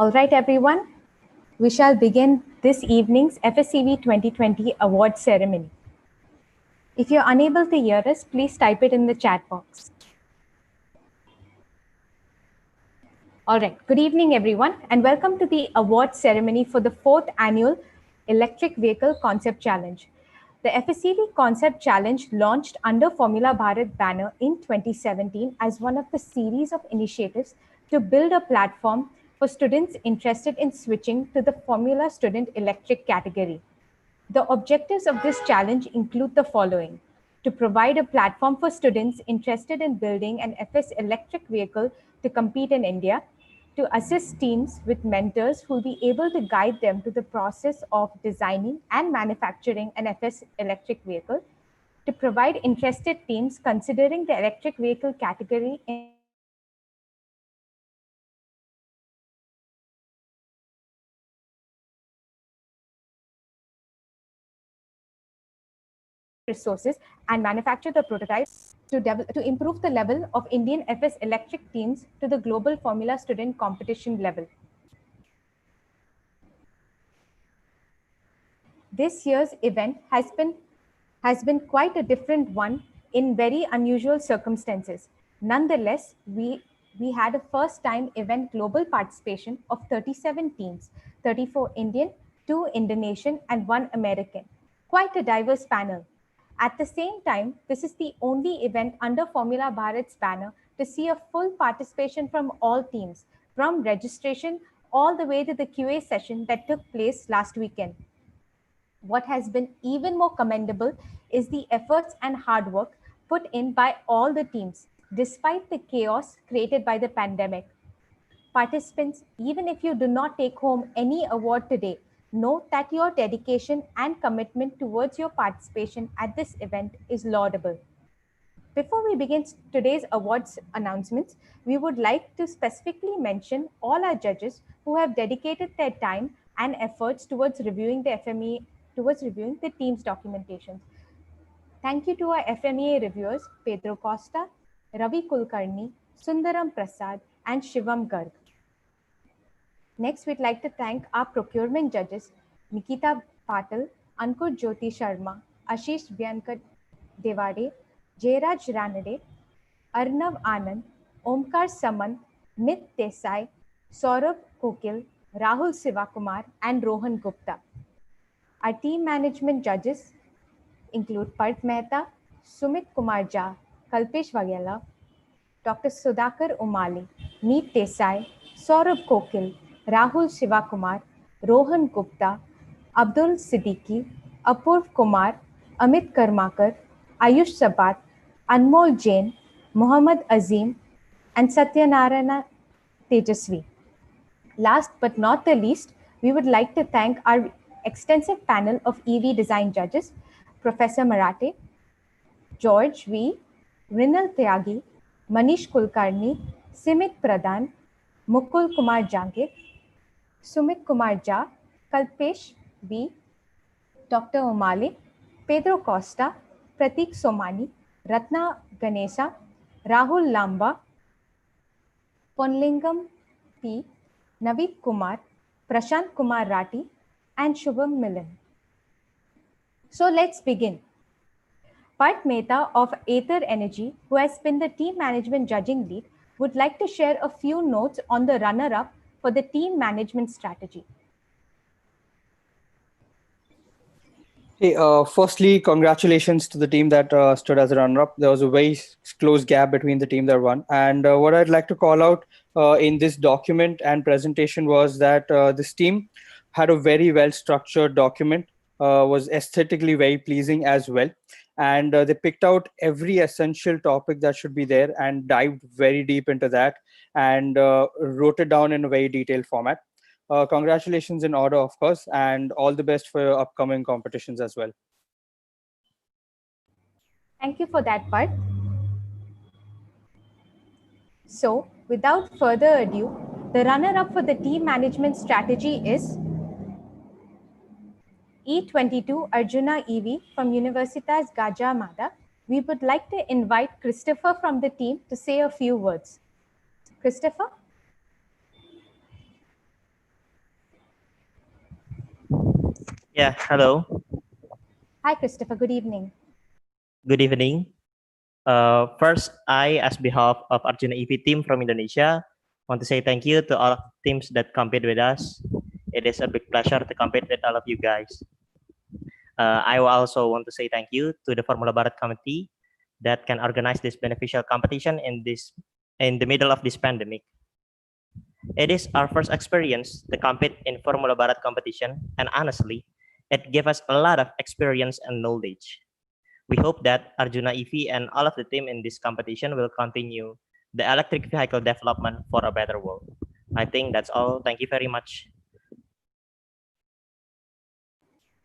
All right, everyone. We shall begin this evening's FSEV 2020 award ceremony. If you're unable to hear us, please type it in the chat box. All right, good evening, everyone, and welcome to the award ceremony for the 4th annual Electric Vehicle Concept Challenge. The FSEV Concept Challenge launched under Formula Bharat banner in 2017 as one of the series of initiatives to build a platform for students interested in switching to the Formula Student Electric category. The objectives of this challenge include the following: to provide a platform for students interested in building an FS electric vehicle to compete in India, to assist teams with mentors who will be able to guide them to the process of designing and manufacturing an FS electric vehicle, to provide interested teams considering the electric vehicle category in resources and manufacture the prototypes to improve the level of Indian FS electric teams to the global Formula Student competition level. This year's event has been quite a different one in very unusual circumstances. Nonetheless, we had a first time event global participation of 37 teams, 34 Indian, 2 Indonesian and 1 American. Quite a diverse panel. At the same time, this is the only event under Formula Bharat's banner to see a full participation from all teams, from registration all the way to the QA session that took place last weekend. What has been even more commendable is the efforts and hard work put in by all the teams, despite the chaos created by the pandemic. Participants, even if you do not take home any award today, know that your dedication and commitment towards your participation at this event is laudable. Before we begin today's awards announcements, we would like to specifically mention all our judges who have dedicated their time and efforts towards reviewing the FMEA, towards reviewing the team's documentations. Thank you to our FMEA reviewers, Pedro Costa, Ravi Kulkarni, Sundaram Prasad, and Shivam Garg. Next, we'd like to thank our procurement judges, Nikita Patil, Ankur Jyoti Sharma, Ashish Vyankat Devade, Jayraj Ranade, Arnav Anand, Omkar Samant, Mit Desai, Saurabh Kokil, Rahul Sivakumar, and Rohan Gupta. Our team management judges include Part Mehta, Sumit Kumar Jha, Kalpesh Vaghela, Dr. Sudhakar Umali, Meet Desai, Saurabh Kokil, Rahul Sivakumar, Rohan Gupta, Abdul Siddiqui, Apurv Kumar, Amit Karmakar, Ayush Sabat, Anmol Jain, Mohammad Azim, and Satyanarayana Tejasvi. Last but not the least, we would like to thank our extensive panel of EV design judges, Professor Marathe, George V, Rinal Tyagi, Manish Kulkarni, Simit Pradhan, Mukul Kumar Jangir, Sumit Kumar Jha, Kalpesh V, Dr. Omale, Pedro Costa, Pratik Somani, Ratna Ganesa, Rahul Lamba, Ponlingam P, Naveed Kumar, Prashant Kumar Rati, and Shubham Milan. So let's begin. Part Mehta of Aether Energy, who has been the team management judging lead, would like to share a few notes on the runner-up for the team management strategy. Hey, firstly, congratulations to the team that stood as a runner-up. There was a very close gap between the team that won. And what I'd like to call out in this document and presentation was that this team had a very well-structured document, was aesthetically very pleasing as well. And they picked out every essential topic that should be there and dived very deep into that and wrote it down in a very detailed format. Congratulations in order, of course, and all the best for your upcoming competitions as well. Thank you for that, Part. So, without further ado, the runner-up for the team management strategy is E22 Arjuna EV from Universitas Gadjah Mada. We would like to invite Christopher from the team to say a few words. Christopher? Yeah, hello. Hi, Christopher. Good evening. Good evening. First, I, as behalf of Arjuna EV team from Indonesia, want to say thank you to all of the teams that compete with us. It is a big pleasure to compete with all of you guys. I also want to say thank you to the Formula Barat committee that can organize this beneficial competition in the middle of this pandemic. It is our first experience to compete in Formula Barat competition, and honestly, it gave us a lot of experience and knowledge. We hope that Arjuna EV and all of the team in this competition will continue the electric vehicle development for a better world. I think that's all. Thank you very much.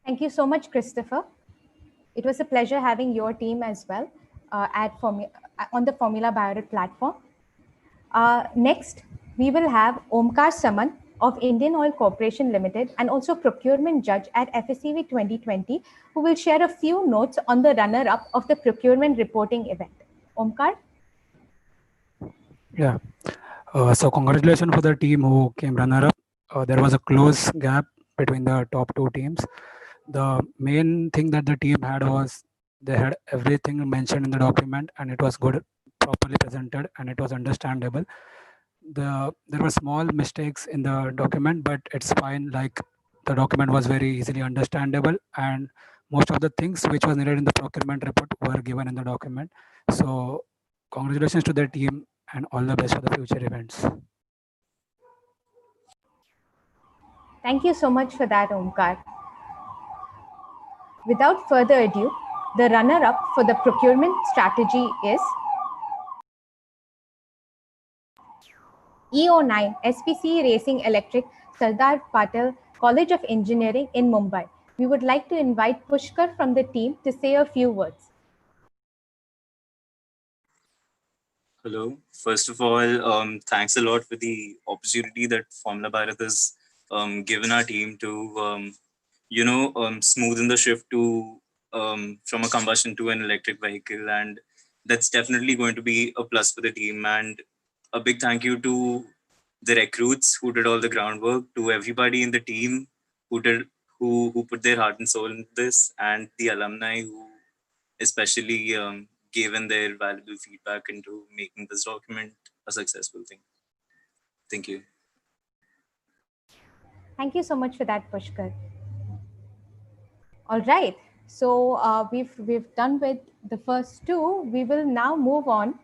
Thank you so much, Christopher. It was a pleasure having your team as well on the Formula Biorad platform. Next, we will have Omkar Saman of Indian Oil Corporation Limited and also procurement judge at FSEV 2020, who will share a few notes on the runner-up of the procurement reporting event. Omkar? Yeah. So congratulations for the team who came runner-up. There was a close gap between the top two teams. The main thing that the team had was they had everything mentioned in the document, and it was good, properly presented, and it was understandable. There were small mistakes in the document, but it's fine. Like the document was very easily understandable, and most of the things which was needed in the procurement report were given in the document. So congratulations to the team and all the best for the future events. Thank you so much for that, Omkar. Without further ado, the runner-up for the procurement strategy is EO9 SPC Racing Electric Sardar Patel College of Engineering in Mumbai. We would like to invite Pushkar from the team to say a few words. Hello. First of all, thanks a lot for the opportunity that Formula Bharat has given our team to, smoothen the shift to from a combustion to an electric vehicle, and that's definitely going to be a plus for the team. And a big thank you to the recruits who did all the groundwork, to everybody in the team who did who put their heart and soul into this, and the alumni who especially given their valuable feedback into making this document a successful thing. Thank you. Thank you so much for that, Pushkar. All right. So we've done with the first two. We will now move on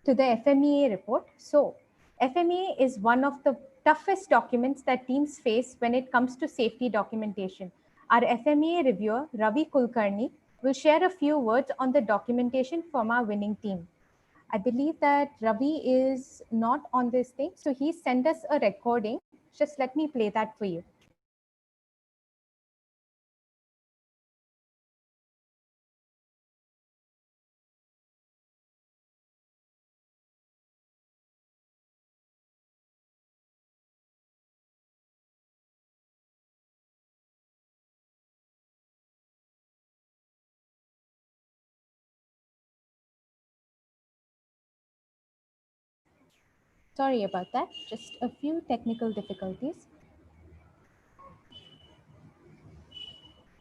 to the FMEA report. So FMEA is one of the toughest documents that teams face when it comes to safety documentation. Our FMEA reviewer, Ravi Kulkarni, will share a few words on the documentation from our winning team. I believe that Ravi is not on this thing, so he sent us a recording. Just let me play that for you. Sorry about that, just a few technical difficulties.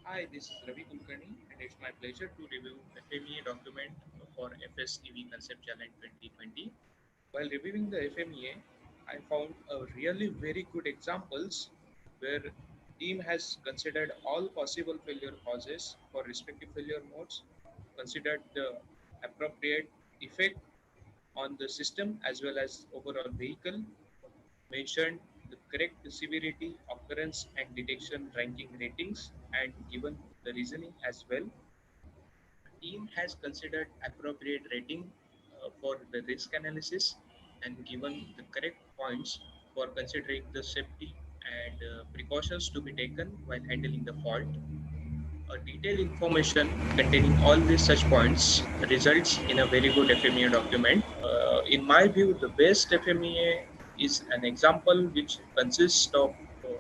Hi, this is Ravi Kulkarni, and it's my pleasure to review FMEA document for FSEV Concept Challenge 2020. While reviewing the FMEA, I found a really very good examples where team has considered all possible failure causes for respective failure modes, considered the appropriate effect on the system as well as overall vehicle, mentioned the correct severity, occurrence, and detection ranking ratings, and given the reasoning as well. Team has considered appropriate rating for the risk analysis and given the correct points for considering the safety and precautions to be taken while handling the fault. A detailed information containing all these such points results in a very good FMEA document. In my view, the best FMEA is an example which consists of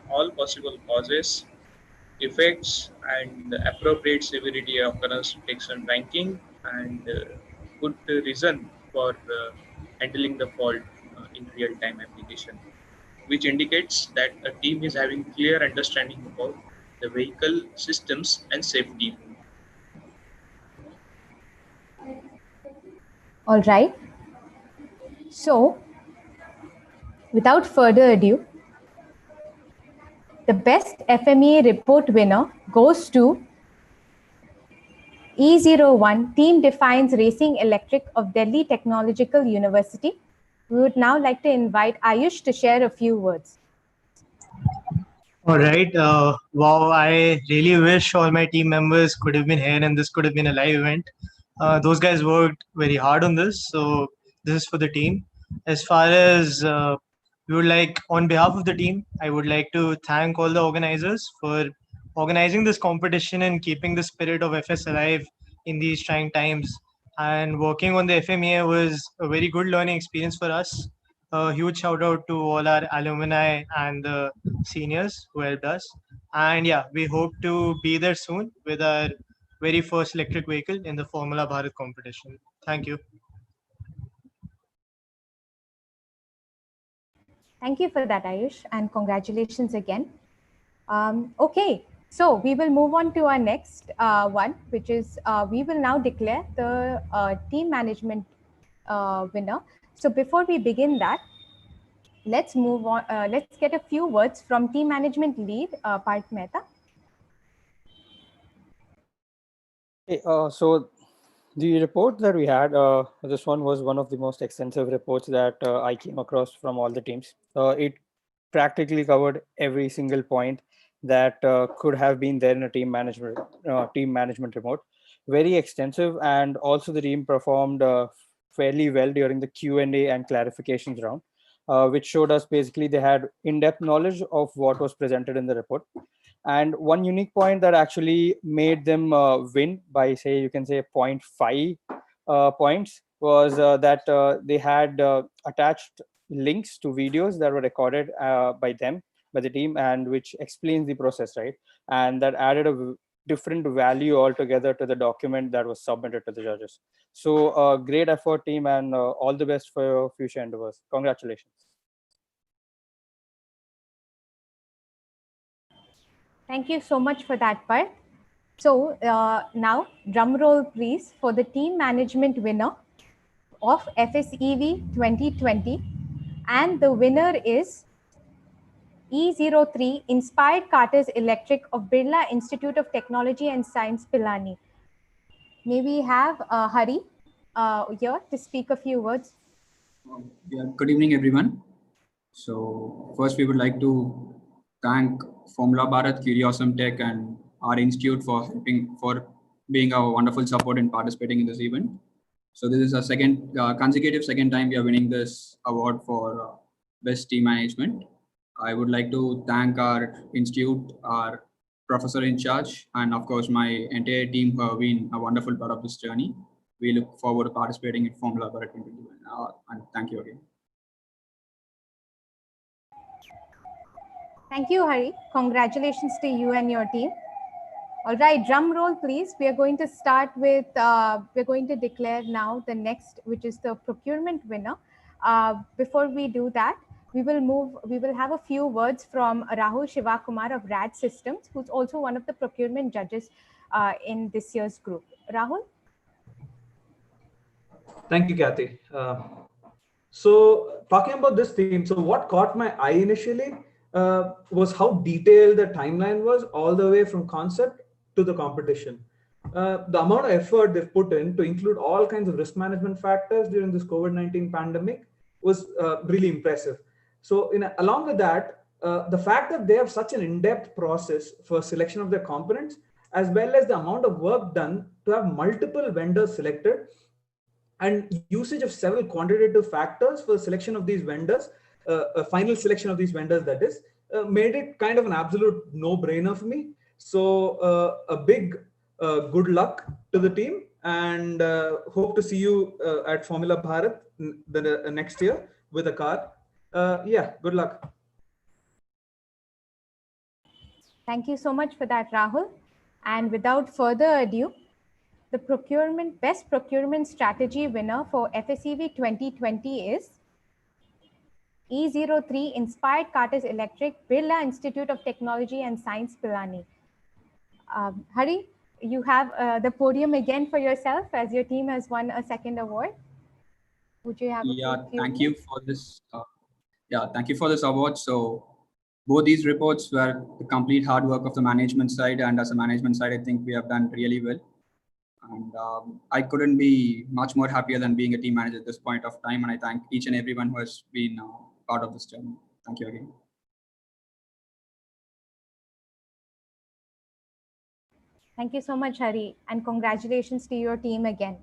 all possible causes, effects, and the appropriate severity occurrence detection ranking, and good reason for handling the fault in real-time application, which indicates that a team is having clear understanding about the vehicle systems and safety. All right. So, without further ado, the best FMEA report winner goes to E01 Team Defines Racing Electric of Delhi Technological University. We would now like to invite Ayush to share a few words. All right. Wow, I really wish all my team members could have been here and this could have been a live event. Those guys worked very hard on this. So this is for the team. As far as we would like, on behalf of the team, I would like to thank all the organizers for organizing this competition and keeping the spirit of FS alive in these trying times. And working on the FMEA was a very good learning experience for us. A huge shout out to all our alumni and the seniors who helped us. And yeah, we hope to be there soon with our very first electric vehicle in the Formula Bharat competition. Thank you. Thank you for that, Ayush, and congratulations again. Okay, so we will move on to our next one, which is we will now declare the team management winner. So before we begin that, let's move on. Let's get a few words from team management lead, Parth Mehta. Hey, so the report that we had, this one was one of the most extensive reports that I came across from all the teams. It practically covered every single point that could have been there in a team management report. Very extensive, and also the team performed fairly well during the Q&A and clarifications round, which showed us basically they had in-depth knowledge of what was presented in the report. And one unique point that actually made them win by, say, you can say 0.5 points was that they had attached links to videos that were recorded by the team, and which explains the process, right? And that added a different value altogether to the document that was submitted to the judges. So great effort, team, and all the best for your future endeavors. Congratulations. Thank you so much for that, Parth. So now, drum roll please for the team management winner of FSEV 2020. And the winner is E03 Inspired Carters Electric of Birla Institute of Technology and Science, Pilani. May we have Hari here to speak a few words? Yeah, good evening, everyone. So first, we would like to thank Formula Bharat, Curiosum Tech, and our institute for being our wonderful support in participating in this event. So this is our consecutive second time we are winning this award for best team management. I would like to thank our institute, our professor in charge, and of course my entire team who have been a wonderful part of this journey. We look forward to participating in Formula Bharat 2021. And thank you again. Thank you, Hari. Congratulations to you and your team. All right, drum roll, please. We are going to start with, we're going to declare now the next, which is the procurement winner. Before we do that, we will have a few words from Rahul Shivakumar of RAD Systems, who's also one of the procurement judges in this year's group. Rahul? Thank you, Kathy. So talking about this theme, so what caught my eye initially was how detailed the timeline was all the way from concept to the competition. The amount of effort they've put in to include all kinds of risk management factors during this COVID-19 pandemic was really impressive. So along with that, the fact that they have such an in-depth process for selection of their components, as well as the amount of work done to have multiple vendors selected, and usage of several quantitative factors for selection of these vendors, final selection of these vendors, that is, made it kind of an absolute no-brainer for me. So a big good luck to the team, and hope to see you at Formula Bharat the next year with a car. Yeah, good luck. Thank you so much for that, Rahul. And without further ado, the best procurement strategy winner for FSEV 2020 is E03 Inspired Carters Electric, Birla Institute of Technology and Science, Pilani. Hari, you have the podium again for yourself as your team has won a second award. Would you have a few thank minutes? you for this. Thank you for this award. So both these reports were the complete hard work of the management side, and as a management side, I think we have done really well. And I couldn't be much more happier than being a team manager at this point of time. And I thank each and everyone who has been part of this journey. Thank you again. Thank you so much, Hari, and congratulations to your team again.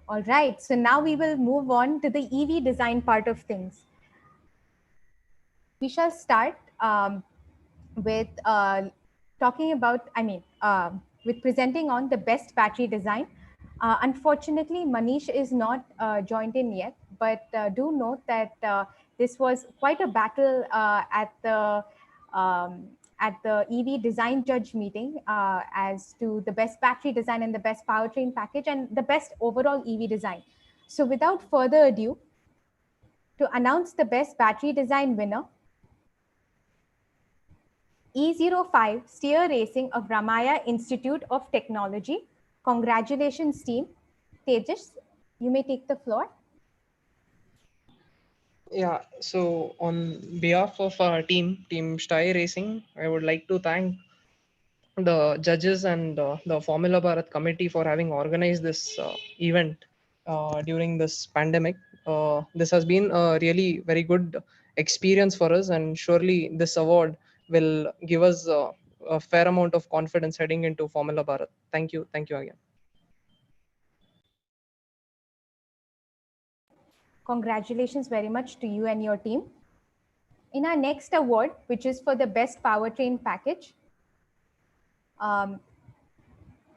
All right, so now we will move on to the EV design part of things. We shall start with talking about, with presenting on the best battery design. Unfortunately, Manish is not joined in yet, but do note that this was quite a battle at the EV design judge meeting as to the best battery design and the best powertrain package and the best overall EV design. So without further ado, to announce the best battery design winner, E05 Steer Racing of Ramaya Institute of Technology. Congratulations, team. Tejas, you may take the floor. Yeah, so on behalf of our team Stey Racing, I would like to thank the judges and the Formula Bharat committee for having organized this event during this pandemic. This has been a really very good experience for us, and surely this award will give us a fair amount of confidence heading into Formula Bharat. Thank you again. Congratulations very much to you and your team. In our next award, which is for the best powertrain package,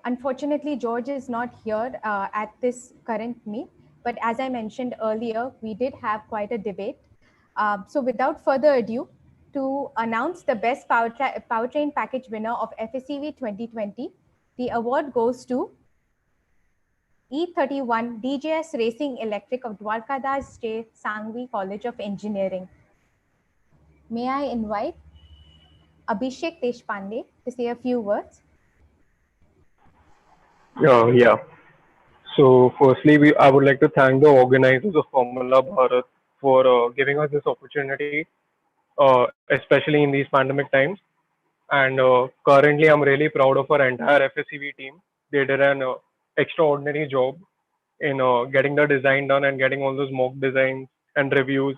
unfortunately, George is not here at this current meet, but as I mentioned earlier, we did have quite a debate. So without further ado, to announce the best powertrain package winner of FSEV 2020, the award goes to E31 DJS Racing Electric of Dwarkadas J. Sangvi College of Engineering. May I invite Abhishek Deshpande to say a few words? Yeah. So, firstly, I would like to thank the organizers of Formula Bharat for giving us this opportunity, especially in these pandemic times. And currently, I'm really proud of our entire FSEV team. They did an extraordinary job in getting the design done and getting all those mock designs and reviews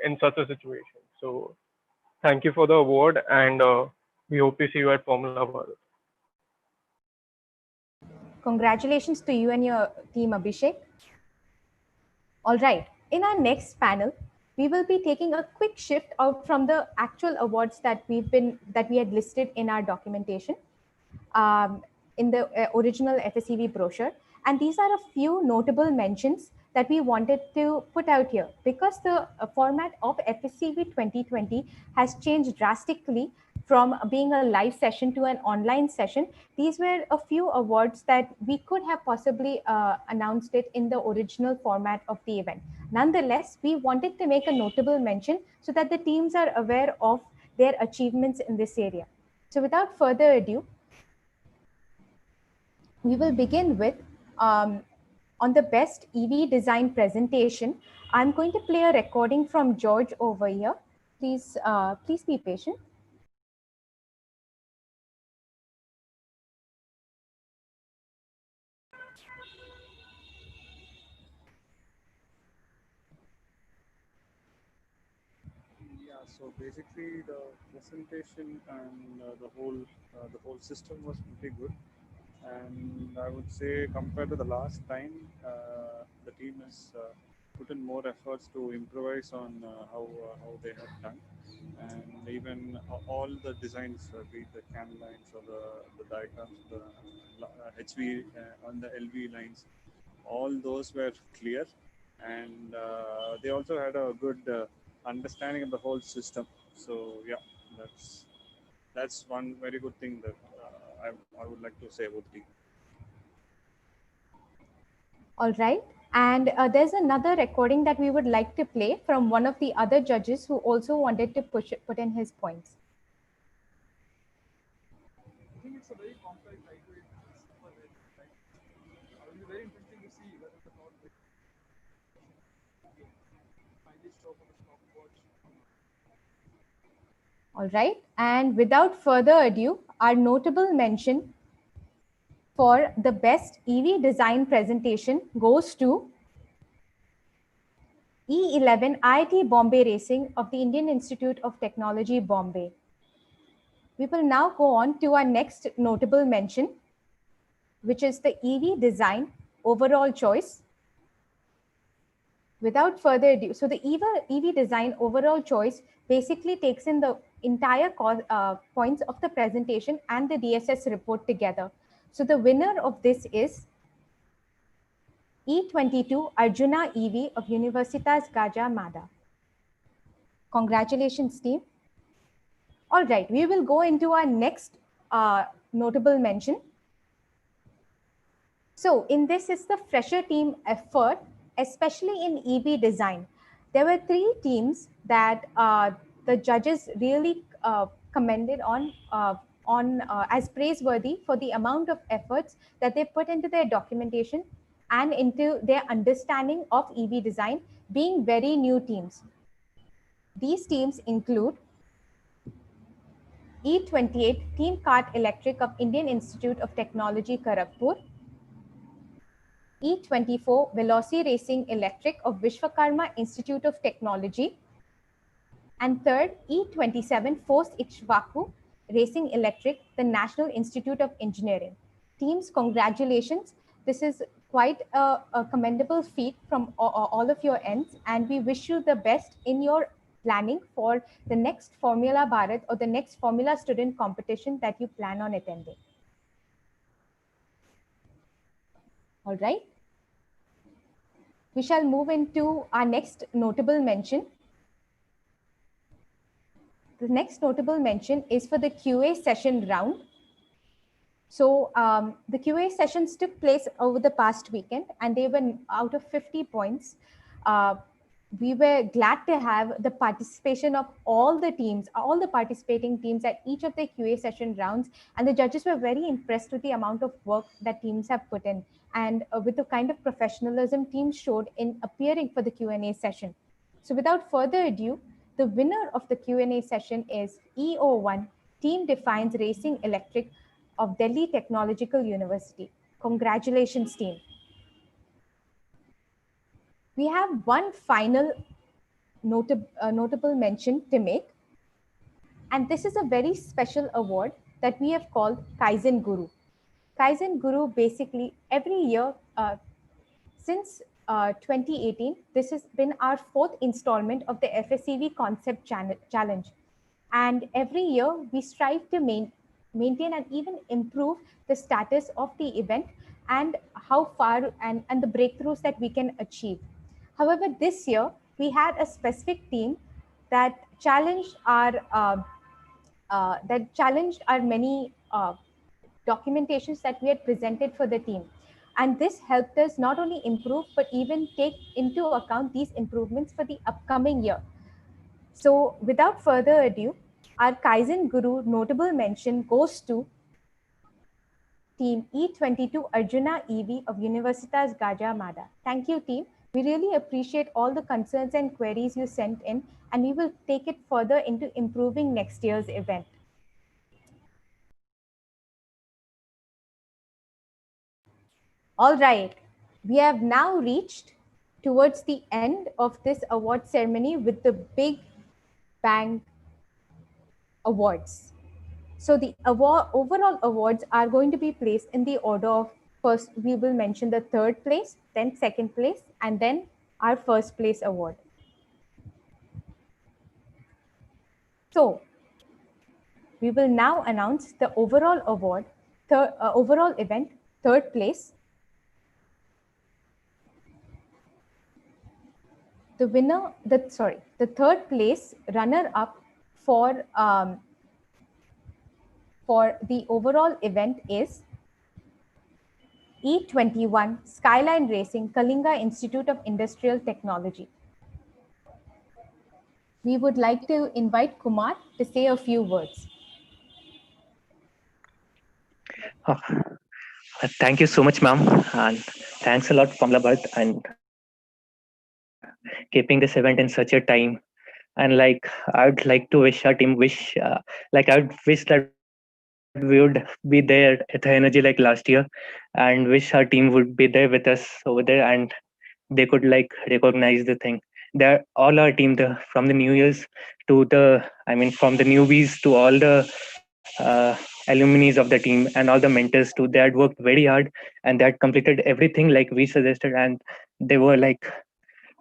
in such a situation. So, thank you for the award, and we hope to see you at Formula Bharat. Congratulations to you and your team, Abhishek. All right, in our next panel, we will be taking a quick shift out from the actual awards that we had listed in our documentation in the original FSEV brochure. And these are a few notable mentions that we wanted to put out here because the format of FSEV 2020 has changed drastically from being a live session to an online session. These were a few awards that we could have possibly announced it in the original format of the event. Nonetheless, we wanted to make a notable mention so that the teams are aware of their achievements in this area. So without further ado, we will begin with on the best EV design presentation. I'm going to play a recording from George over here. Please be patient. So basically, the presentation and the whole system was pretty good. And I would say compared to the last time, the team has put in more efforts to improvise on how they have done, and even all the designs, be it the CAN lines or the diagrams, the HV on the LV lines, all those were clear, and they also had a good understanding of the whole system. So yeah, that's one very good thing that I would like to say about the team. All right. And there's another recording that we would like to play from one of the other judges who also wanted to put in his points. All right. And without further ado, our notable mention for the best EV design presentation goes to E11 IIT Bombay Racing of the Indian Institute of Technology, Bombay. We will now go on to our next notable mention, which is the EV design overall choice. Without further ado, so the EV design overall choice basically takes in the entire points of the presentation and the DSS report together. So the winner of this is E22 Arjuna EV of Universitas Gajah Mada. Congratulations, team. All right, we will go into our next notable mention. So in this is the fresher team effort, especially in EV design. There were 3 teams that the judges really commended on as praiseworthy for the amount of efforts that they put into their documentation and into their understanding of EV design, being very new teams. These teams include E28 Team Kart Electric of Indian Institute of Technology, Kharagpur, E24 Veloci Racing Electric of Vishwakarma Institute of Technology, and third, E27 Force Ichwaku Racing Electric, the National Institute of Engineering. Teams, congratulations. This is quite a commendable feat from all of your ends, and we wish you the best in your planning for the next Formula Bharat or the next Formula Student competition that you plan on attending. All right. We shall move into our next notable mention. The next notable mention is for the QA session round. So the QA sessions took place over the past weekend, and they were out of 50 points. We were glad to have the participation of all the teams, all the participating teams at each of the QA session rounds. And the judges were very impressed with the amount of work that teams have put in and with the kind of professionalism teams showed in appearing for the Q&A session. So without further ado, the winner of the Q&A session is EO1, Team Defines Racing Electric of Delhi Technological University. Congratulations, team. We have one final notable mention to make. And this is a very special award that we have called Kaizen Guru. Kaizen Guru basically every year since 2018, this has been our 4th installment of the FSEV Concept Challenge. And every year we strive to maintain and even improve the status of the event and how far and the breakthroughs that we can achieve. However, this year we had a specific team that challenged our many documentations that we had presented for the team. And this helped us not only improve, but even take into account these improvements for the upcoming year. So without further ado, our Kaizen Guru notable mention goes to Team E22 Arjuna EV of Universitas Gajah Mada. Thank you, team. We really appreciate all the concerns and queries you sent in, and we will take it further into improving next year's event. All right, we have now reached towards the end of this award ceremony with the Big Bang Awards. So the overall awards are going to be placed in the order of first, we will mention the 3rd place, then 2nd place, and then our 1st place award. So we will now announce the overall award, overall event, 3rd place. The winner, the 3rd place runner-up for the overall event is E21 Skyline Racing, Kalinga Institute of Industrial Technology. We would like to invite Kumar to say a few words. Thank you so much, ma'am, and thanks a lot, Formula Bharat, and keeping this event in such a time. And like I would like to wish our team I would wish that we would be there at the energy like last year, and wish our team would be there with us over there, and they could like recognize the thing. They're all our team, from the new years to from the newbies to all the alumni of the team and all the mentors too. They had worked very hard, and they had completed everything like we suggested, and they were like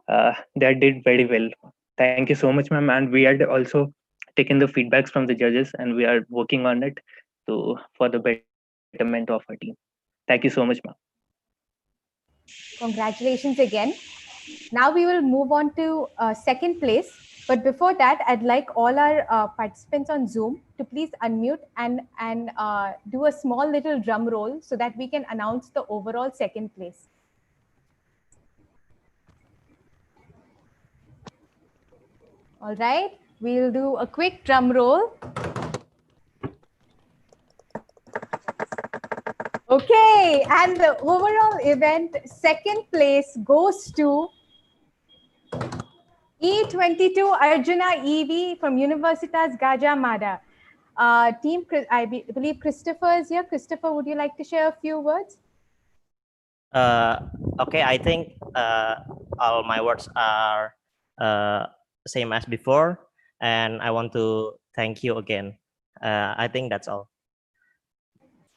they did very well. Thank you so much, ma'am. And we had also taken the feedbacks from the judges, and we are working on it to for the betterment of our team. Thank you so much, ma'am. Congratulations again. Now we will move on to second place. But before that, I'd like all our participants on Zoom to please unmute and do a small little drum roll so that we can announce the overall second place. All right, we'll do a quick drum roll. Okay, and the overall event second place goes to E22 Arjuna EV from Universitas Gajah Mada. Team, I believe Christopher is here. Christopher, would you like to share a few words? Okay, I think all my words are same as before, and I want to thank you again. I think that's all.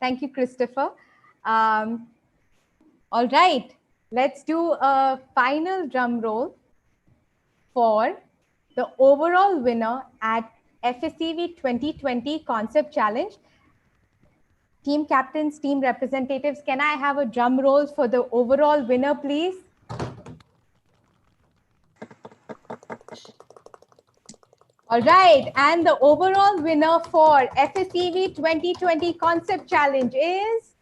Thank you, Christopher. All right, let's do a final drum roll for the overall winner at FSEV 2020 Concept Challenge. Team captains, team representatives, can I have a drum roll for the overall winner, please? All right, and the overall winner for FSEV 2020 Concept Challenge is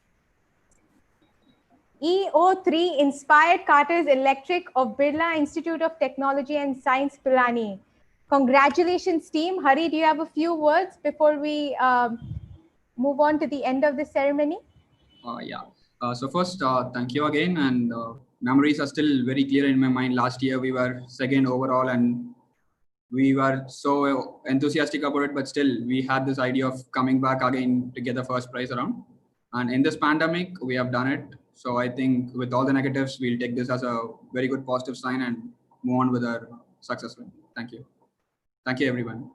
EO3 Inspired Carters Electric of Birla Institute of Technology and Science, Pilani. Congratulations, team. Hari, do you have a few words before we move on to the end of the ceremony? So first, thank you again. And memories are still very clear in my mind. Last year, we were second overall and we were so enthusiastic about it, but still we had this idea of coming back again to get the first prize around. And in this pandemic, we have done it. So I think with all the negatives, we'll take this as a very good positive sign and move on with our success. Thank you. Thank you, everyone.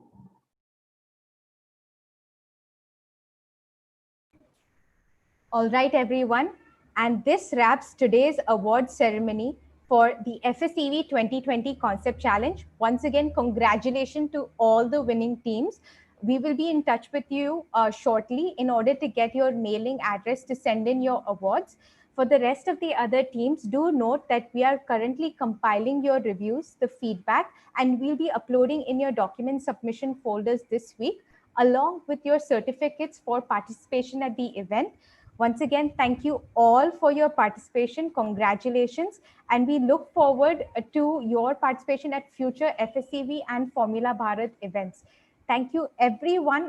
All right, everyone. And this wraps today's award ceremony for the FSEV 2020 Concept Challenge. Once again, congratulations to all the winning teams. We will be in touch with you shortly in order to get your mailing address to send in your awards. For the rest of the other teams, do note that we are currently compiling your reviews, the feedback, and we'll be uploading in your document submission folders this week, along with your certificates for participation at the event. Once again, thank you all for your participation. Congratulations. And we look forward to your participation at future FSEV and Formula Bharat events. Thank you, everyone.